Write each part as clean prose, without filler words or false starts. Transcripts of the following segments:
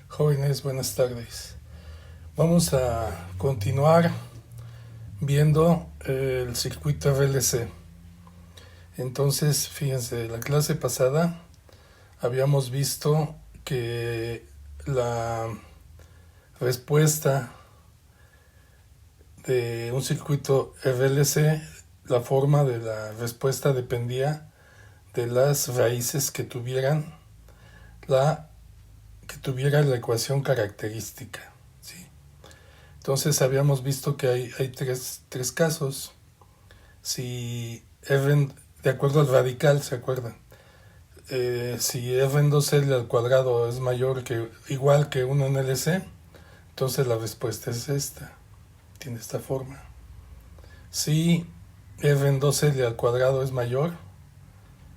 Jóvenes, buenas tardes. Vamos a continuar viendo el circuito RLC. Entonces, fíjense, la clase pasada habíamos visto que la respuesta de un circuito RLC, la forma de la respuesta dependía de las raíces que tuviera la ecuación característica, ¿sí? Entonces habíamos visto que hay tres casos. Si R, de acuerdo al radical, ¿se acuerdan? Si R en 2L al cuadrado es igual que 1 en LC, entonces la respuesta es esta, tiene esta forma. Si R en 2L al cuadrado es mayor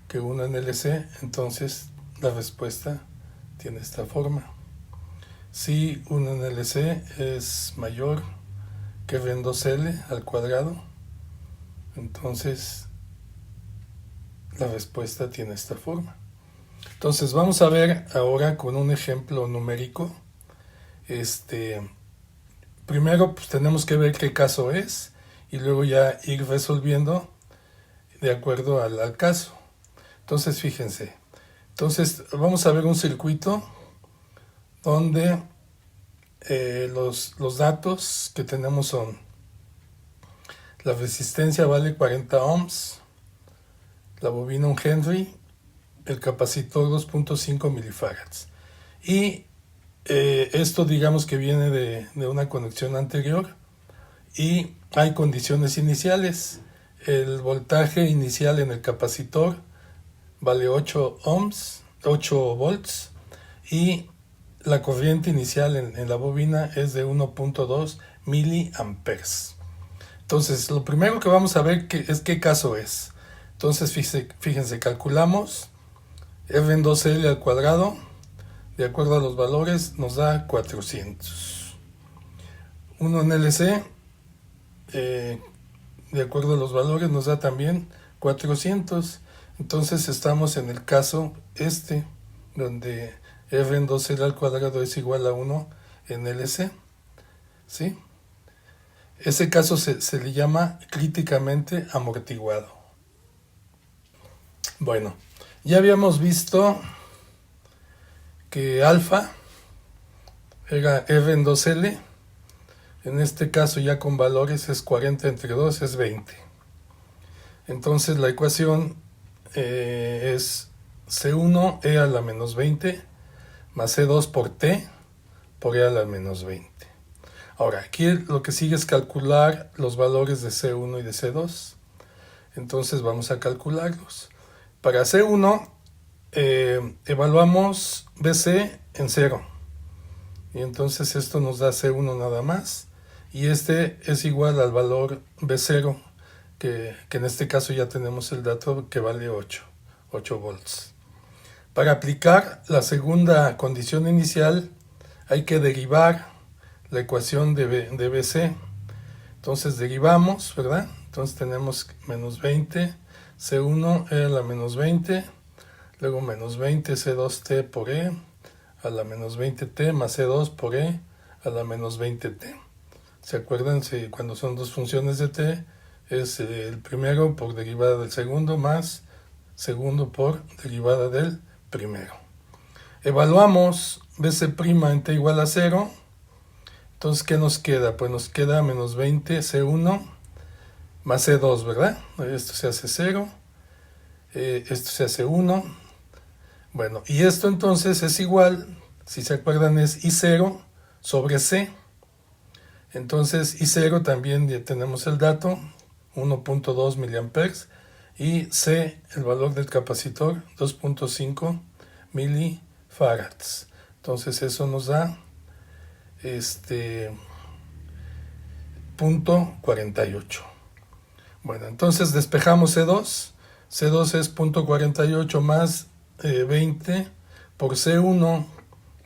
que 1 en LC, entonces la respuesta tiene esta forma. Si 1 en LC es mayor que R en 2L al cuadrado, entonces la respuesta tiene esta forma. Entonces vamos a ver ahora con un ejemplo numérico. Primero pues tenemos que ver qué caso es y luego ya ir resolviendo de acuerdo al caso. Entonces fíjense, vamos a ver un circuito donde los datos que tenemos son: la resistencia vale 40 ohms, la bobina 1 Henry, el capacitor 2.5 milifarads. Y esto digamos que viene de una conexión anterior y hay condiciones iniciales. El voltaje inicial en el capacitor vale 8 volts y la corriente inicial en la bobina es de 1.2 miliamperes. Entonces, lo primero que vamos a ver es qué caso es. Entonces, fíjense, calculamos R en 2L al cuadrado, de acuerdo a los valores, nos da 400. 1 en LC, de acuerdo a los valores, nos da también 400. Entonces, estamos en el caso donde R en 2L al cuadrado es igual a 1 en LC, ¿sí? Ese caso se le llama críticamente amortiguado. Bueno, ya habíamos visto que alfa era R en 2L. En este caso ya con valores es 40 entre 2 es 20. Entonces la ecuación es C1 E a la menos 20 más C2 por T por E a la menos 20. Ahora, aquí lo que sigue es calcular los valores de C1 y de C2. Entonces vamos a calcularlos. Para C1 evaluamos BC en 0. Y entonces esto nos da C1 nada más. Y este es igual al valor B0, que en este caso ya tenemos el dato que vale 8 volts. Para aplicar la segunda condición inicial hay que derivar la ecuación de BC. Entonces derivamos, ¿verdad? Entonces tenemos menos 20 C1 E a la menos 20, luego menos 20 C2T por E a la menos 20T más C2 por E a la menos 20T. ¿Se acuerdan? Cuando son dos funciones de T, es el primero por derivada del segundo más segundo por derivada del primero. Evaluamos BC' en T igual a 0. Entonces, ¿qué nos queda? Pues nos queda menos 20 C1 más C2, ¿verdad? Esto se hace 0, esto se hace 1. Bueno, y esto entonces es igual, si se acuerdan, es I0 sobre C. Entonces, I0 también ya tenemos el dato, 1.2 miliamperes, y C, el valor del capacitor, 2.5 milifarads. Entonces, eso nos da punto 48. Bueno, entonces despejamos C2. C2 es punto 48 más 20 por C1,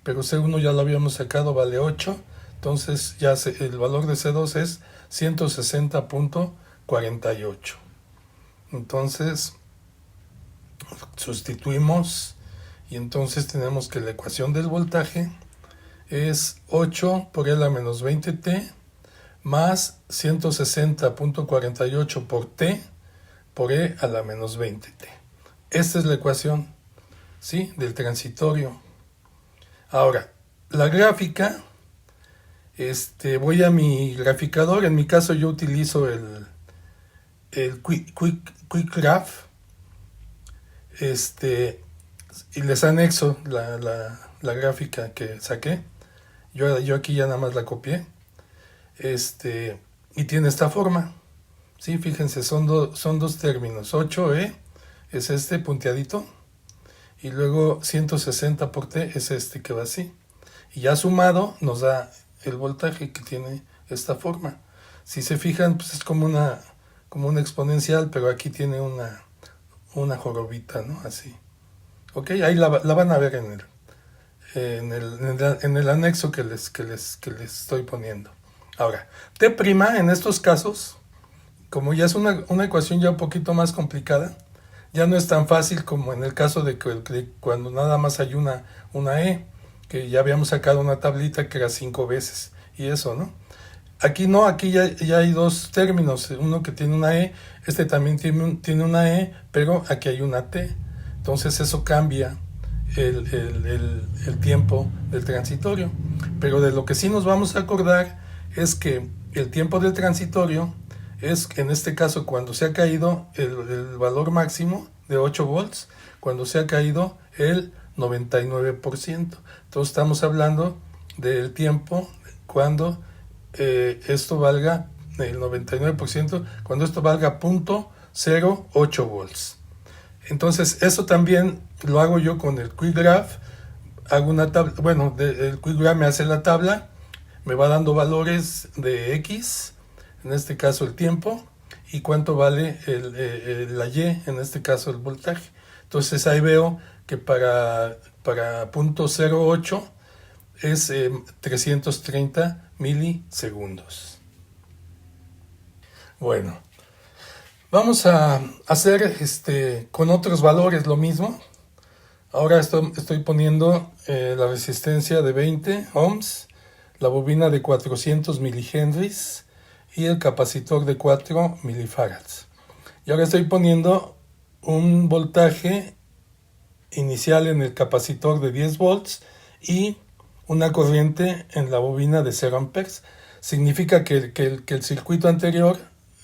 pero C1 ya lo habíamos sacado, vale 8. Entonces ya el valor de C2 es 160.48. Entonces sustituimos y entonces tenemos que la ecuación del voltaje es 8 por E a la menos 20t más 160.48 por t por E a la menos 20t. Esta es la ecuación, ¿sí?, del transitorio. Ahora, la gráfica, voy a mi graficador. En mi caso yo utilizo el Quick Graph, y les anexo la gráfica que saqué. Yo aquí ya nada más la copié. Y tiene esta forma. Sí, fíjense, son dos términos. 8E es este punteadito. Y luego 160 por T es este que va así. Y ya sumado nos da el voltaje que tiene esta forma. Si se fijan, pues es como una exponencial, pero aquí tiene una jorobita, ¿no? Así. Ok, ahí la van a ver en el anexo que les estoy poniendo. Ahora, T' en estos casos, como ya es una ecuación ya un poquito más complicada, ya no es tan fácil como en el caso de cuando nada más hay una E, que ya habíamos sacado una tablita que era 5 veces, y eso, ¿no? Aquí no, aquí ya hay dos términos, uno que tiene una E, también tiene una E, pero aquí hay una T. Entonces eso cambia el tiempo del transitorio. Pero de lo que sí nos vamos a acordar es que el tiempo del transitorio es, en este caso, cuando se ha caído el valor máximo de 8 volts, cuando se ha caído el 99%. Entonces estamos hablando del tiempo cuando esto valga el 99%, cuando esto valga 0.08 volts. Entonces eso también lo hago yo con el Quick Graph. Hago una tabla, bueno, el Quick Graph me hace la tabla, me va dando valores de X, en este caso el tiempo, y cuánto vale la Y, en este caso el voltaje. Entonces ahí veo que para 0.08 es 330 milisegundos. Bueno, vamos a hacer con otros valores lo mismo. Ahora estoy poniendo la resistencia de 20 ohms, la bobina de 400 milihenries y el capacitor de 4 milifarads. Y ahora estoy poniendo un voltaje inicial en el capacitor de 10 volts y una corriente en la bobina de 0 amperes. Significa que el circuito anterior,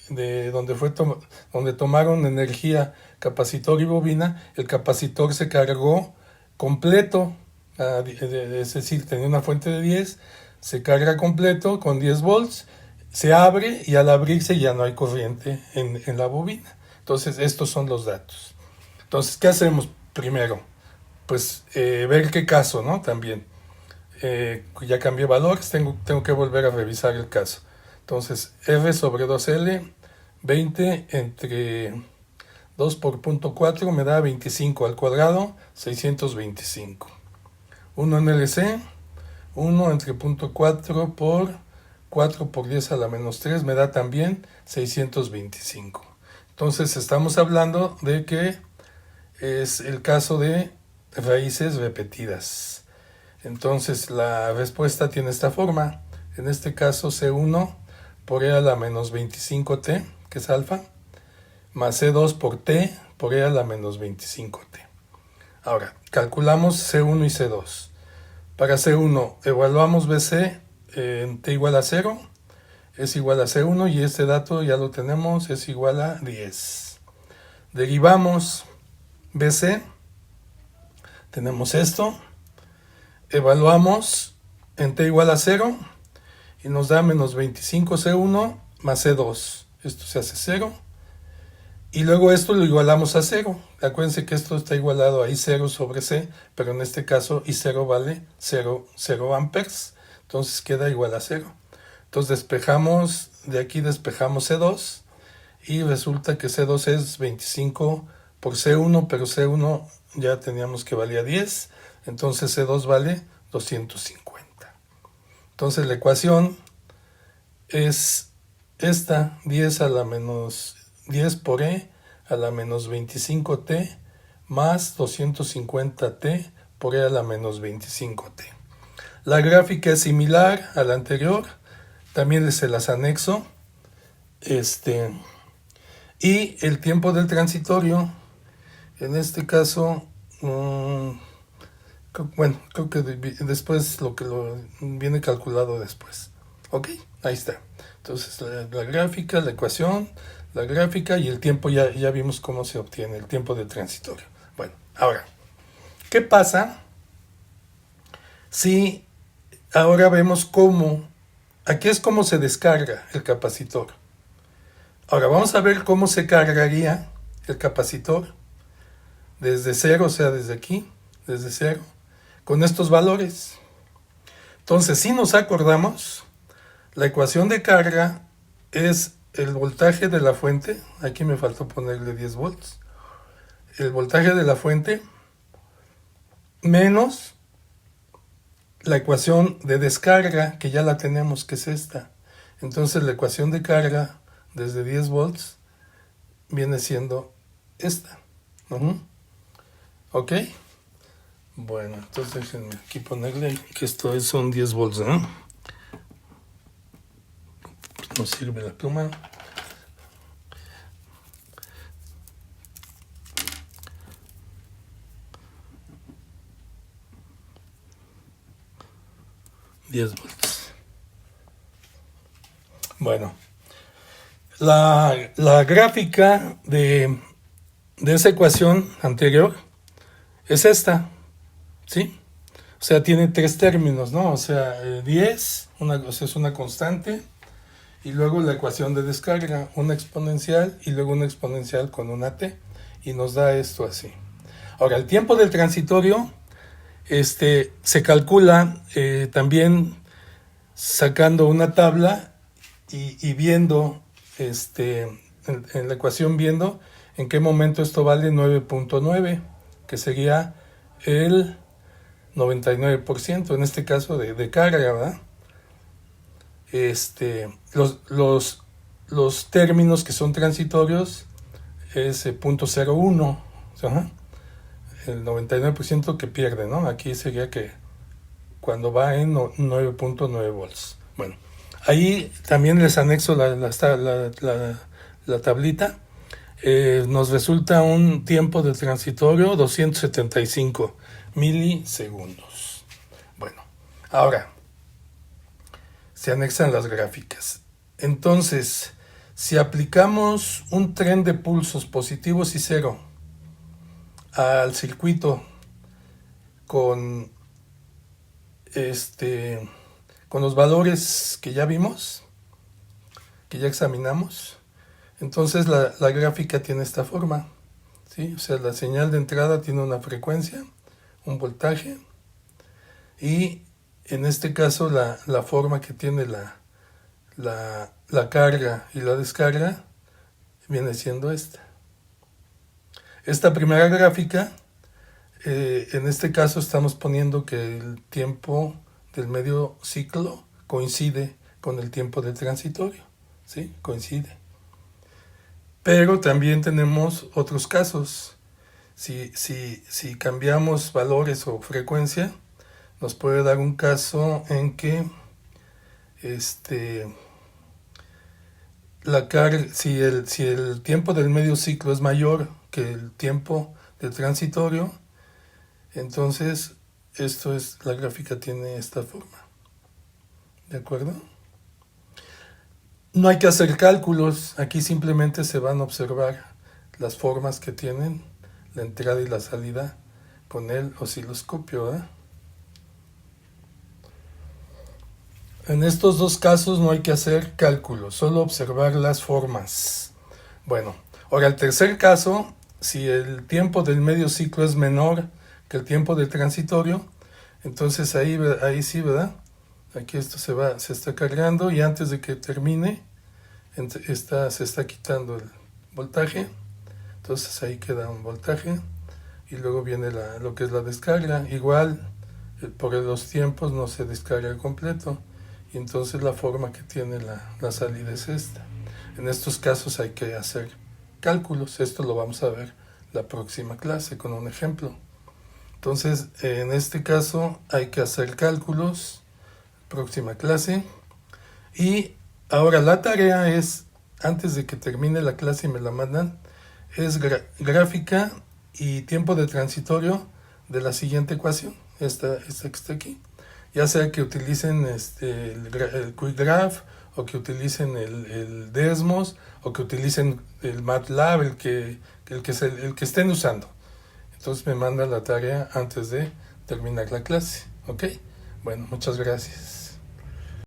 donde tomaron energía capacitor y bobina, el capacitor se cargó completo, es decir, tenía una fuente de 10, se carga completo con 10 volts, se abre y al abrirse ya no hay corriente en la bobina. Entonces estos son los datos. Entonces, ¿qué hacemos primero? Pues ver qué caso, ¿no? También. Ya cambié valores, tengo que volver a revisar el caso. Entonces, R sobre 2L, 20 entre 2 por 0.4 me da 25 al cuadrado, 625. 1 en LC, 1 entre 0.4 por 4 por 10 a la menos 3 me da también 625. Entonces estamos hablando de que es el caso de raíces repetidas. Entonces la respuesta tiene esta forma. En este caso C1 por E a la menos 25t, que es alfa, más C2 por T por E a la menos 25t. Ahora, calculamos C1 y C2. Para C1 evaluamos BC en T igual a 0, es igual a C1 y este dato ya lo tenemos, es igual a 10. Derivamos BC, tenemos esto, evaluamos en T igual a 0 y nos da menos 25 C1 más C2. Esto se hace 0. Y luego esto lo igualamos a 0. Acuérdense que esto está igualado a I0 sobre C, pero en este caso I0 vale 0 amperes. Entonces queda igual a 0. Entonces despejamos C2 y resulta que C2 es 25 por C1, pero C1 ya teníamos que valía 10. Entonces C2 vale 250. Entonces la ecuación es esta, 10 por E a la menos 25t más 250t por E a la menos 25t. La gráfica es similar a la anterior, también se las anexo. Y el tiempo del transitorio, en este caso, bueno, creo que después lo viene calculado después. Ok, ahí está. Entonces la gráfica, la ecuación, la gráfica y el tiempo, ya vimos cómo se obtiene el tiempo del transitorio. Bueno, ahora, ¿qué pasa si ahora vemos cómo, aquí es cómo se descarga el capacitor? Ahora vamos a ver cómo se cargaría el capacitor desde cero, o sea, desde aquí, desde cero, con estos valores. Entonces, si nos acordamos, la ecuación de carga es el voltaje de la fuente, aquí me faltó ponerle 10 volts, el voltaje de la fuente menos la ecuación de descarga, que ya la tenemos, que es esta. Entonces la ecuación de carga desde 10 volts viene siendo esta. ¿Ok? Bueno, entonces déjenme aquí ponerle que esto son 10 volts, ¿no? No sirve la pluma. $10 volts. Bueno, la gráfica de esa ecuación anterior es esta, ¿sí? O sea, tiene tres términos, ¿no? O sea, 10, o sea, es una constante, y luego la ecuación de descarga, una exponencial, y luego una exponencial con una t, y nos da esto así. Ahora, el tiempo del transitorio se calcula también sacando una tabla y viendo, en la ecuación viendo en qué momento esto vale 9.9, que sería el 99%, en este caso de carga, ¿verdad? Los términos que son transitorios es 0.01, ¿sí? El 99% que pierde, ¿no? Aquí sería que cuando va en 9.9 volts. Bueno, ahí también les anexo la tablita. Nos resulta un tiempo de transitorio 275 milisegundos. Bueno, ahora se anexan las gráficas. Entonces, si aplicamos un tren de pulsos positivos y cero al circuito con los valores que ya vimos, que ya examinamos, entonces la gráfica tiene esta forma, ¿sí? O sea, la señal de entrada tiene una frecuencia, un voltaje, y en este caso la forma que tiene la carga y la descarga viene siendo esta. Esta primera gráfica, en este caso estamos poniendo que el tiempo del medio ciclo coincide con el tiempo del transitorio, ¿sí? Coincide. Pero también tenemos otros casos. Si cambiamos valores o frecuencia, nos puede dar un caso en que si el tiempo del medio ciclo es mayor que el tiempo del transitorio, entonces la gráfica tiene esta forma. ¿De acuerdo? No hay que hacer cálculos, aquí simplemente se van a observar las formas que tienen la entrada y la salida con el osciloscopio, ¿eh? En estos dos casos no hay que hacer cálculos, solo observar las formas. Bueno, ahora el tercer caso, si el tiempo del medio ciclo es menor que el tiempo del transitorio, entonces ahí sí, ¿verdad? Aquí esto se está cargando y antes de que termine se está quitando el voltaje, entonces ahí queda un voltaje y luego viene lo que es la descarga. Igual por los tiempos no se descarga completo y entonces la forma que tiene la salida es esta. En estos casos hay que hacer cálculos, esto lo vamos a ver la próxima clase con un ejemplo. Entonces, en este caso hay que hacer cálculos, próxima clase. Y ahora la tarea es, antes de que termine la clase y me la mandan, es gráfica y tiempo de transitorio de la siguiente ecuación, esta que está aquí. Ya sea que utilicen el Quick Graph, o que utilicen el Desmos, o que utilicen el MATLAB, el que estén usando. Entonces me mandan la tarea antes de terminar la clase, ¿ok? Bueno, muchas gracias.